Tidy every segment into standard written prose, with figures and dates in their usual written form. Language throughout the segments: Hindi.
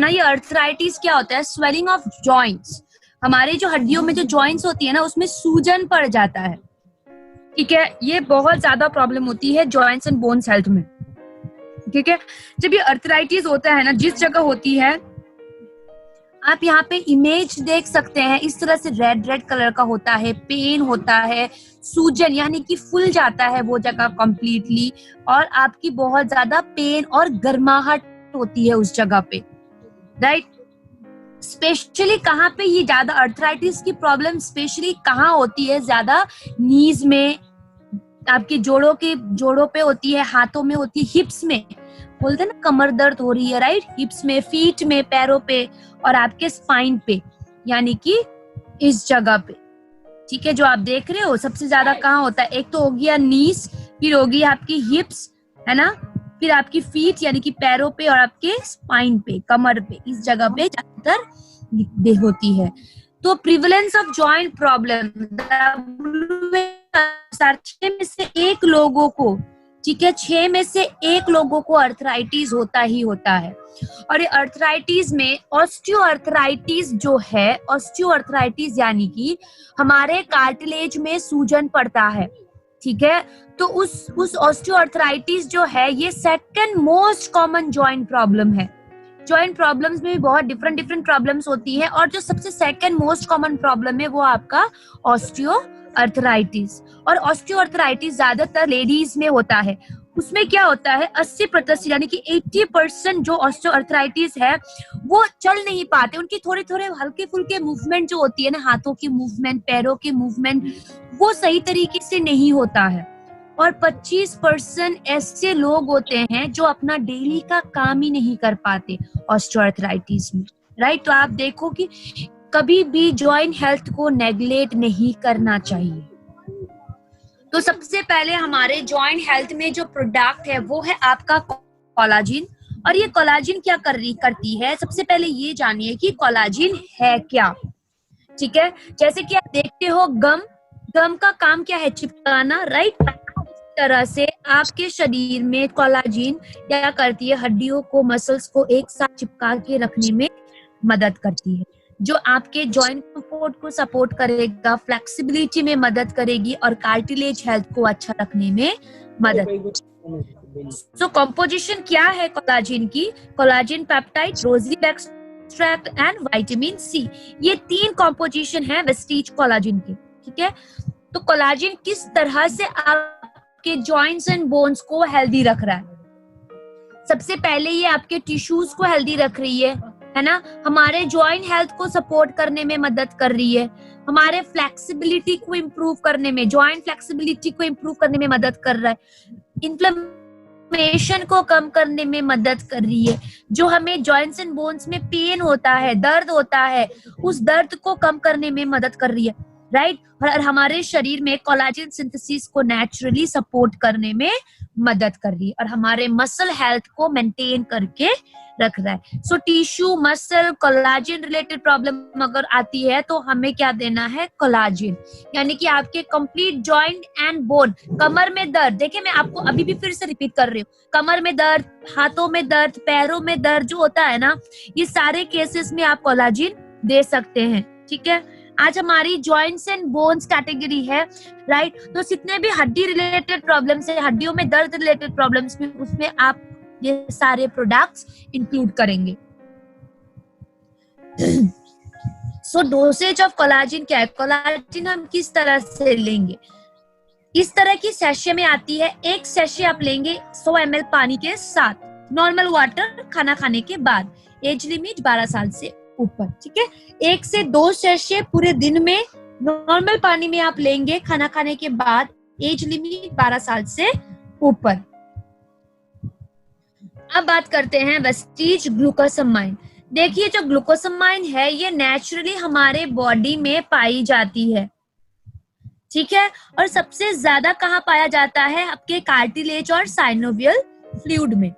ना, ये अर्थराइटिस क्या होता है? Swelling of joints. हमारे जो हड्डियों में जो जॉइंट्स होती है ना, उसमें सूजन पड़ जाता है, ठीक है। ये बहुत ज्यादा प्रॉब्लम होती है जॉइंट्स एंड बोन्स हेल्थ में, ठीक है। जब ये अर्थराइटिस होता है ना, जिस जगह होती है, आप यहाँ पे इमेज देख सकते हैं, इस तरह से रेड रेड कलर का होता है, पेन होता है, सूजन यानी कि फूल जाता है वो जगह कंप्लीटली, और आपकी बहुत ज्यादा पेन और गर्माहट होती है उस जगह पे, राइट। स्पेशली कहाँ पे ये ज्यादा अर्थराइटिस की प्रॉब्लम स्पेशली कहाँ होती है? ज्यादा नीज में, आपके जोड़ों पे होती है, हाथों में होती है, हिप्स में, बोलते हैं ना कमर दर्द हो रही है, राइट, हिप्स में, फीट में, पैरों पे, और आपके स्पाइन पे, यानी कि इस जगह पे, ठीक है। जो आप देख रहे हो सबसे ज्यादा कहाँ होता है? एक तो हो गया नीज, फिर होगी आपकी हिप्स, है ना, फिर आपकी फीट यानी कि पैरों पे, और आपके स्पाइन पे, कमर पे, इस जगह पे ज्यादातर होती है। तो प्रिवलेंस ऑफ जॉइंट प्रॉब्लम, 6 में से 1 लोगों को, ठीक है, 6 में से 1 लोगों को अर्थराइटिस होता ही होता है। और ये अर्थराइटिस में ऑस्टियोआर्थराइटिस जो है, ऑस्टियोआर्थराइटिस यानी कि हमारे कार्टिलेज में सूजन पड़ता है, ठीक है। तो उस ऑस्टियोआर्थराइटिस जो है, ये second most common joint problem है। जॉइंट प्रॉब्लम्स में भी बहुत डिफरेंट प्रॉब्लम्स होती है, और जो सबसे सेकंड मोस्ट कॉमन प्रॉब्लम है वो आपका ऑस्टियोआर्थराइटिस। और ऑस्टियोआर्थराइटिस ज्यादातर लेडीज में होता है। उसमें क्या होता है, 80% यानी कि 80% जो ऑस्टियोआर्थराइटिस है वो चल नहीं पाते, उनकी थोड़े थोड़े हल्के फुल्के मूवमेंट जो होती है ना, हाथों की मूवमेंट, पैरों की मूवमेंट, वो सही तरीके से नहीं होता है। और 25% ऐसे लोग होते हैं जो अपना डेली का काम ही नहीं कर पाते ऑस्टियोआर्थराइटिस में, राइट। तो आप देखो कि कभी भी जॉइंट हेल्थ को नेग्लेक्ट नहीं करना चाहिए। तो सबसे पहले हमारे जॉइंट हेल्थ में जो प्रोडक्ट है वो है आपका कोलाजिन। और ये कोलाजिन क्या करती है, सबसे पहले ये जानिए कि कोलाजिन है क्या, ठीक है। जैसे कि आप देखते हो गम का काम क्या है? चिपकाना, राइट। तरह से आपके शरीर में कोलाजिन क्या करती है? हड्डियों को, मसल्स को एक साथ चिपका के रखने में मदद करती है, जो आपके जॉइंट सपोर्ट को सपोर्ट करेगा, फ्लेक्सिबिलिटी में मदद करेगी, और कार्टिलेज हेल्थ को अच्छा रखने में मदद करेगी। सो कंपोजिशन क्या है कोलाजिन की? कोलाजिन पेप्टाइड, रोजी एक्सट्रैक्ट एंड विटामिन सी, ये 3 कंपोजिशन है वेस्टीज कोलाजिन के, ठीक है। तो कोलाजिन किस तरह से आपके जॉइंट्स एंड बोन्स को हेल्दी रख रहा है? सबसे पहले ये आपके टिश्यूज को हेल्दी रख रही है ना, हमारे जॉइंट हेल्थ को सपोर्ट करने में मदद कर रही है, हमारे फ्लेक्सिबिलिटी को इम्प्रूव करने में, जॉइंट फ्लेक्सिबिलिटी को इम्प्रूव करने में मदद कर रहा है, इन्फ्लेमेशन को कम करने में मदद कर रही है, जो हमें जॉइंट्स एंड बोन्स में पेन होता है, दर्द होता है, उस दर्द को कम करने में मदद कर रही है, राइट। और हमारे शरीर में कोलाजिन सिंथेसिस को नेचुरली सपोर्ट करने में मदद कर रही है, और हमारे मसल हेल्थ को मेंटेन करके रख रहा है। So tissue, muscle, collagen related problem अगर आती है तो हमें क्या देना है? कोलाजिन, यानी कि आपके कंप्लीट जॉइंट एंड बोन। कमर में दर्द, देखिए मैं आपको अभी भी फिर से रिपीट कर रही हूँ, कमर में दर्द, हाथों में दर्द, पैरों में दर्द जो होता है ना, ये सारे केसेस में आप कोलाजिन दे सकते हैं, ठीक है। आज हमारी जॉइंट्स एंड बोन्स कैटेगरी है, राइट। तो जितने भी हड्डी रिलेटेड प्रॉब्लम्स है, हड्डियों में दर्द रिलेटेड प्रॉब्लम्स में, उसमें आप ये सारे प्रोडक्ट्स इंक्लूड करेंगे। सो डोसेज ऑफ कोलाजिन क्या है? कोलाजिन हम किस तरह से लेंगे? इस तरह की सैशे में आती है, एक सैशे आप लेंगे 100 ml पानी के साथ, नॉर्मल वाटर, खाना खाने के बाद, एज लिमिट 12 साल से ऊपर, ठीक है। 1 से 2 सैशे पूरे दिन में नॉर्मल पानी में आप लेंगे खाना खाने के बाद, एज लिमिट 12 साल से ऊपर। अब बात करते हैं वेस्टीज ग्लूकोसामाइन। देखिए जो ग्लूकोसामाइन है ये नेचुरली हमारे बॉडी में पाई जाती है, ठीक है। और सबसे ज्यादा कहाँ पाया जाता है? आपके कार्टिलेज और साइनोवियल फ्लूइड में।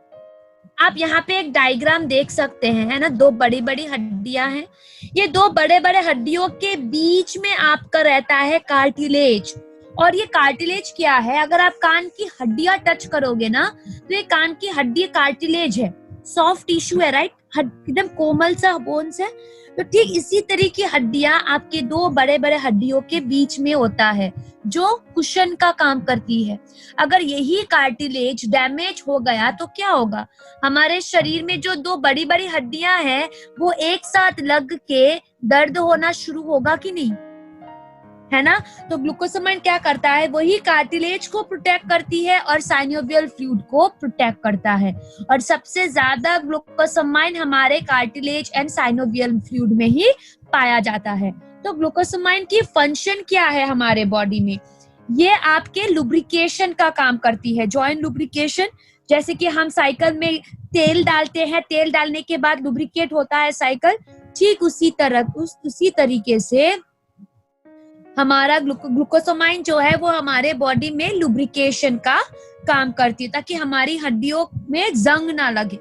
आप यहाँ पे एक डायग्राम देख सकते हैं, है ना, 2 बड़ी बड़ी हड्डियां हैं, ये 2 बड़े बड़े हड्डियों के बीच में आपका रहता है कार्टिलेज। और ये कार्टिलेज क्या है? अगर आप कान की हड्डियां टच करोगे ना, तो ये कान की हड्डी कार्टिलेज है। सॉफ्ट टिश्यू है, राइट, एकदम कोमल सा बोन्स है। तो ठीक इसी तरह की हड्डियां आपके दो बड़े बड़े हड्डियों के बीच में होता है, जो कुशन का काम करती है। अगर यही कार्टिलेज डैमेज हो गया तो क्या होगा, हमारे शरीर में जो दो बड़ी बड़ी हड्डियां हैं वो एक साथ लग के दर्द होना शुरू होगा कि नहीं, है ना। तो ग्लूकोसामाइन क्या करता है, वही कार्टिलेज को प्रोटेक्ट करती है और साइनोवियल फ्लूइड को प्रोटेक्ट करता है। और सबसे ज्यादा ग्लूकोसामाइन हमारे कार्टिलेज एंड साइनोवियल फ्लूइड में ही पाया जाता है। तो ग्लूकोसामाइन की फंक्शन क्या है हमारे बॉडी में, ये आपके लुब्रिकेशन का काम करती है, जॉइंट लुब्रिकेशन। जैसे कि हम साइकिल में तेल डालते हैं, तेल डालने के बाद लुब्रिकेट होता है साइकिल, ठीक उसी तरीके से हमारा ग्लूकोसामाइन जो है वो हमारे बॉडी में लुब्रिकेशन का काम करती है, ताकि हमारी हड्डियों में जंग ना लगे,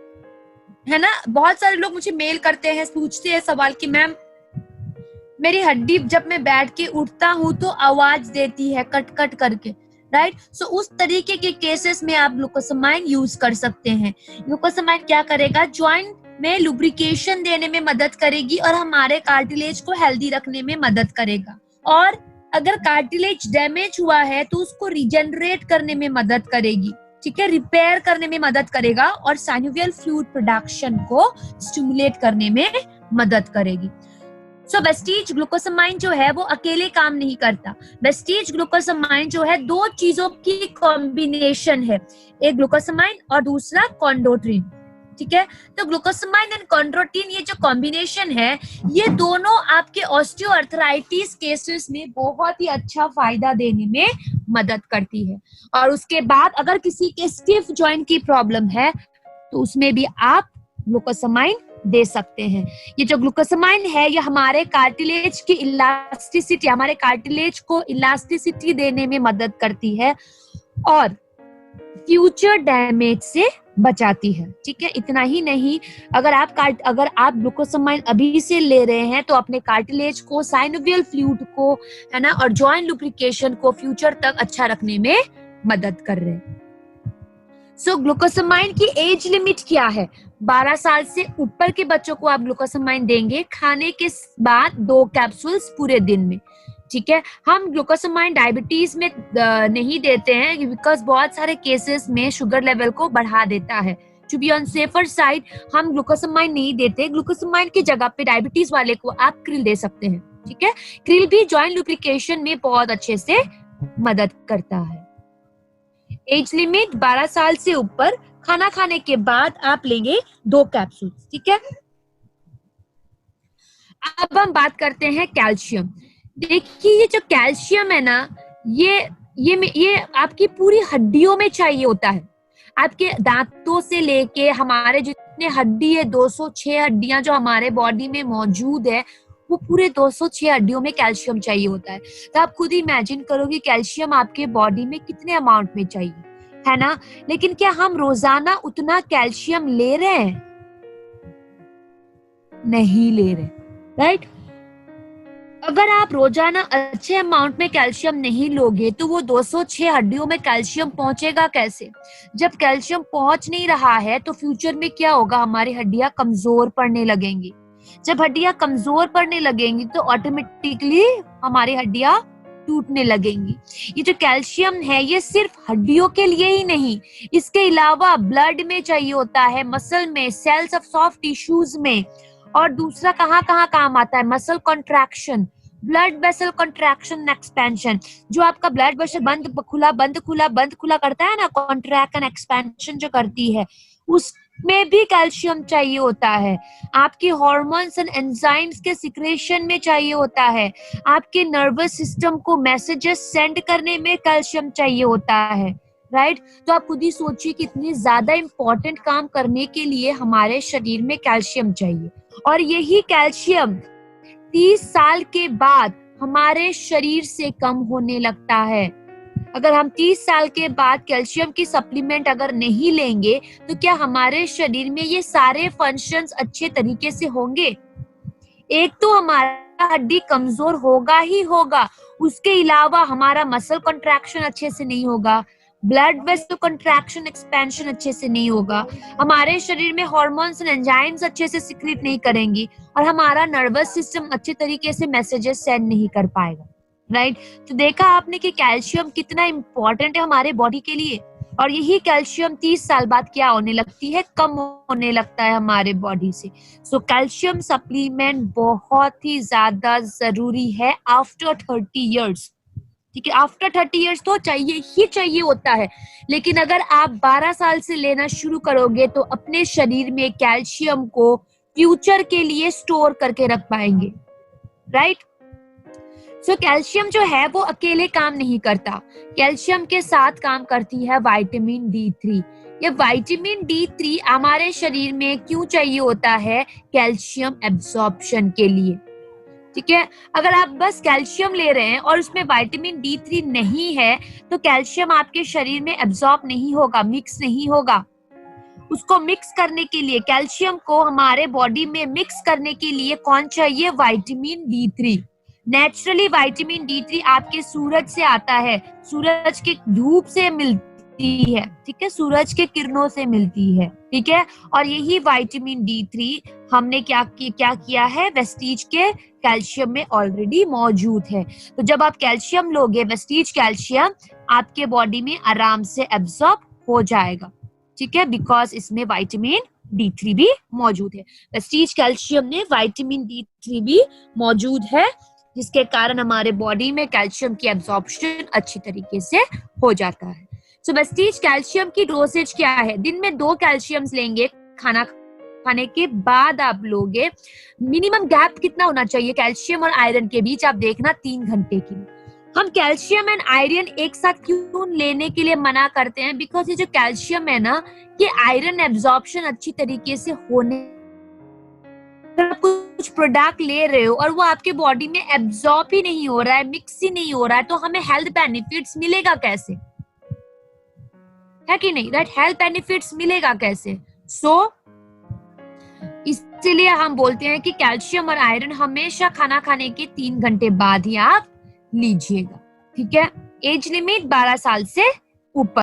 है ना। बहुत सारे लोग मुझे मेल करते हैं, पूछते हैं सवाल कि मैम मेरी हड्डी जब मैं बैठ के उठता हूँ तो आवाज देती है कट कट करके, राइट। सो उस तरीके के केसेस में आप ग्लूकोसामाइन यूज कर सकते हैं। ग्लूकोसामाइन क्या करेगा, ज्वाइंट में लुब्रिकेशन देने में मदद करेगी और हमारे कार्टिलेज को हेल्दी रखने में मदद करेगा। और अगर कार्टिलेज डैमेज हुआ है तो उसको रिजेनरेट करने में मदद करेगी, ठीक है, रिपेयर करने में मदद करेगा और साइनोवियल फ्लूइड प्रोडक्शन को स्टिमुलेट करने में मदद करेगी। सो वेस्टीज ग्लूकोसामाइन जो है वो अकेले काम नहीं करता। वेस्टीज ग्लूकोसामाइन जो है दो चीजों की कॉम्बिनेशन है, एक ग्लूकोसामाइन और दूसरा कॉन्ड्रोटिन, ठीक है। तो ग्लूकोसामाइन एंड कॉन्ड्रोटिन ये जो कॉम्बिनेशन है, ये दोनों आपके ऑस्टियोआर्थराइटिस केसेस में बहुत ही अच्छा फायदा देने में मदद करती है। और उसके बाद अगर किसी के स्टिफ जॉइंट की प्रॉब्लम है तो उसमें भी आप ग्लूकोसामाइन दे सकते हैं। ये जो ग्लूकोसामाइन है ये हमारे कार्टिलेज की इलास्टिसिटी, हमारे कार्टिलेज को इलास्टिसिटी देने में मदद करती है और फ्यूचर डैमेज से बचाती है, ठीक है। इतना ही नहीं, अगर आप ग्लूकोसामाइन अभी से ले रहे हैं तो अपने कार्टिलेज को, साइनोवियल फ्लूइड को, है ना, और जॉइंट लुब्रिकेशन को फ्यूचर तक अच्छा रखने में मदद कर रहे हैं। सो ग्लूकोसामाइन की एज लिमिट क्या है, 12 साल से ऊपर के बच्चों को आप ग्लूकोसामाइन देंगे खाने के बाद 2 कैप्सूल्स पूरे दिन में, ठीक है। हम ग्लूकोसामाइन डायबिटीज में नहीं देते हैं बिकॉज बहुत सारे केसेस में शुगर लेवल को बढ़ा देता है। To be on safer side हम ग्लूकोसामाइन नहीं देते। ग्लूकोसामाइन की जगह पे डायबिटीज वाले को आप क्रिल दे सकते हैं, ठीक है। क्रिल भी जॉइंट लुब्रिकेशन में बहुत अच्छे से मदद करता है। एज लिमिट 12 साल से ऊपर, खाना खाने के बाद आप लेंगे 2 कैप्सूल, ठीक है। अब हम बात करते हैं कैल्शियम। देखिए ये जो कैल्शियम है ना, ये आपकी पूरी हड्डियों में चाहिए होता है। आपके दांतों से लेके हमारे जितने हड्डी है, 206 हड्डियां जो हमारे बॉडी में मौजूद है, वो पूरे 206 हड्डियों में कैल्शियम चाहिए होता है। तो आप खुद इमेजिन करो कि कैल्शियम आपके बॉडी में कितने अमाउंट में चाहिए, है ना। लेकिन क्या हम रोजाना उतना कैल्शियम ले रहे हैं? नहीं ले रहे, राइट। अगर आप रोजाना अच्छे अमाउंट में कैल्शियम नहीं लोगे तो वो 206 हड्डियों में कैल्शियम पहुंचेगा कैसे? जब कैल्शियम पहुंच नहीं रहा है तो फ्यूचर में क्या होगा, हमारी हड्डियां कमजोर पड़ने लगेंगी। जब हड्डियां कमजोर पड़ने लगेंगी तो ऑटोमेटिकली हमारी हड्डियां टूटने लगेंगी। ये जो कैल्शियम है ये सिर्फ हड्डियों के लिए ही नहीं, इसके अलावा ब्लड में चाहिए होता है, मसल में, सेल्स ऑफ सॉफ्ट टिश्यूज में। और दूसरा कहाँ कहाँ काम आता है, muscle contraction, blood vessel contraction expansion. जो आपका ब्लड वेसल बंद खुला करता है ना, कॉन्ट्रैक्ट एंड एक्सपेंशन जो करती है, उसमें भी कैल्शियम चाहिए होता है। आपके हार्मोन्स एंड एंजाइम्स के सिक्रेशन में चाहिए होता है। आपके नर्वस सिस्टम को मैसेजेस सेंड करने में कैल्शियम चाहिए होता है, राइट। तो आप खुद ही सोचिए कितनी ज्यादा इंपॉर्टेंट काम करने के लिए हमारे शरीर में कैल्शियम चाहिए। और यही कैल्शियम 30 साल के बाद हमारे शरीर से कम होने लगता है। अगर हम 30 साल के बाद कैल्शियम की सप्लीमेंट अगर नहीं लेंगे तो क्या हमारे शरीर में ये सारे फंक्शंस अच्छे तरीके से होंगे? एक तो हमारा हड्डी कमजोर होगा ही होगा, उसके अलावा हमारा मसल कॉन्ट्रैक्शन अच्छे से नहीं होगा, ब्लड वेसल कंट्रैक्शन एक्सपेंशन अच्छे से नहीं होगा, हमारे शरीर में हार्मोन्स एंड एंजाइम्स अच्छे से सिक्रीट नहीं करेंगी, और हमारा नर्वस सिस्टम अच्छे तरीके से मैसेजेस सेंड नहीं कर पाएगा, राइट। तो देखा आपने कि कैल्शियम कितना इंपॉर्टेंट है हमारे बॉडी के लिए, और यही कैल्शियम 30 साल बाद क्या होने लगती है, कम होने लगता है हमारे बॉडी से। सो कैल्शियम सप्लीमेंट बहुत ही ज्यादा जरूरी है आफ्टर 30 इयर्स, ठीक है। आफ्टर 30 इयर्स तो चाहिए ही चाहिए होता है, लेकिन अगर आप 12 साल से लेना शुरू करोगे तो अपने शरीर में कैल्शियम को फ्यूचर के लिए स्टोर करके रख पाएंगे, राइट। सो कैल्शियम जो है वो अकेले काम नहीं करता, कैल्शियम के साथ काम करती है विटामिन D3। ये विटामिन D3 हमारे शरीर में क्यों चाहिए होता है, कैल्शियम एब्जॉर्प्शन के लिए, ठीक है। अगर आप बस कैल्शियम ले रहे हैं और उसमें विटामिन D3 नहीं है तो कैल्शियम आपके शरीर में एब्जॉर्ब नहीं होगा, मिक्स नहीं होगा। उसको मिक्स करने के लिए, कैल्शियम को हमारे बॉडी में मिक्स करने के लिए कौन चाहिए, vitamin D3। Naturally vitamin D3 आपके सूरज से आता है, सूरज के धूप से मिलती है, ठीक है, सूरज के किरणों से मिलती है, ठीक है। और यही विटामिन D3 हमने क्या किया है, वेस्टीज के कैल्शियम में ऑलरेडी मौजूद है। तो जब आप कैल्शियम लोगे, वेस्टीज कैल्शियम आपके बॉडी में आराम से एब्जॉर्ब हो जाएगा, ठीक है, बिकॉज इसमें विटामिन D3 भी मौजूद है। वेस्टीज कैल्शियम में विटामिन D3 भी मौजूद है, जिसके कारण हमारे बॉडी में कैल्शियम की एब्जॉर्प्शन अच्छी तरीके से हो जाता है। सो वेस्टीज कैल्शियम की डोसेज क्या है, दिन में 2 कैल्शियम्स लेंगे, खाना खाने के बाद आप लोगे। मिनिमम गैप कितना होना चाहिए कैल्शियम और आयरन के बीच, आप देखना 3 घंटे की। हम कैल्शियम एंड आयरन एक साथ क्यों लेने के लिए मना करते हैं, बिकॉज ये जो कैल्शियम है ना, ये आयरन एब्जॉर्प्शन अच्छी तरीके से होने, कुछ प्रोडक्ट ले रहे हो और वो आपके बॉडी में एब्जॉर्ब ही नहीं हो रहा है, मिक्स ही नहीं हो रहा है, तो हमें हेल्थ बेनिफिट्स मिलेगा कैसे, है कि नहीं, राइट। हेल्थ बेनिफिट्स मिलेगा कैसे। सो इसलिए हम बोलते हैं कि कैल्शियम और आयरन हमेशा खाना खाने के 3 घंटे बाद ही आप लीजिएगा, ठीक है। एज लिमिट 12 साल से ऊपर।